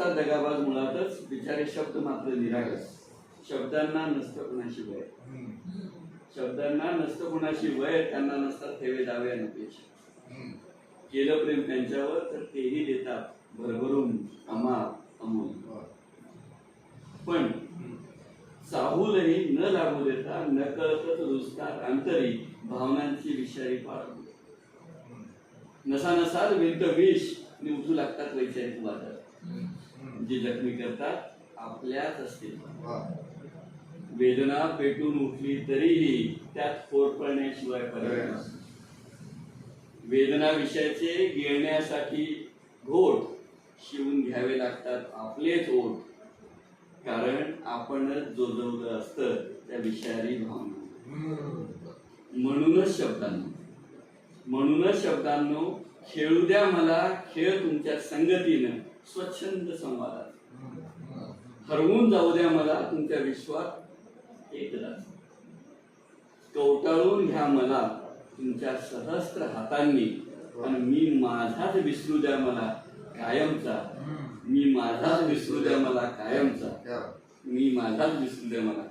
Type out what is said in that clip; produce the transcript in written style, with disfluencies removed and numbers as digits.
असा दगाबाज मुळातच बिचारे शब्द मात्र निरागस. शब्दांना नसतं कुणाशी वय, शब्दांना नसतं कुणाशी वय, त्यांना नसतात ठेवे दावे अनपेक्षा. केलं प्रेम त्यांच्यावर तर तेही देतात भरभरून अमाप अमोल. पण चाहूलही न लागू देता नकळतच रुजतात अंतरी भावनांची विषारी पाळू. नसा नसात विंत विष आणि उठू लागतात वैचारिक वादळ. जी जखमी करतात आपल्याच असतील. वेदना पेटून उठली तरीही त्यात फोड पडण्याशिवाय पर्याय नसतो. वेदना विषयाचे गिळण्यासाठी घोट शिवून घ्यावे लागतात आपलेच ओठ. कारण आपणच जोजवलं असतं त्या विषारी भावना. म्हणूनच शब्दांनो खेळू द्या मला खेळ तुमच्या संगतीनं स्वच्छंद संवादात. हरवून जाऊ द्या मला तुमच्या विश्वात एकदाच. कवटाळून घ्या मला तुमच्या सहस्त्र हातांनी आणि मी माझाच विसरू द्या मला कायमचा. मी माझाच विसरू द्या मला कायमचा. मी माझाच विसरू द्या मला.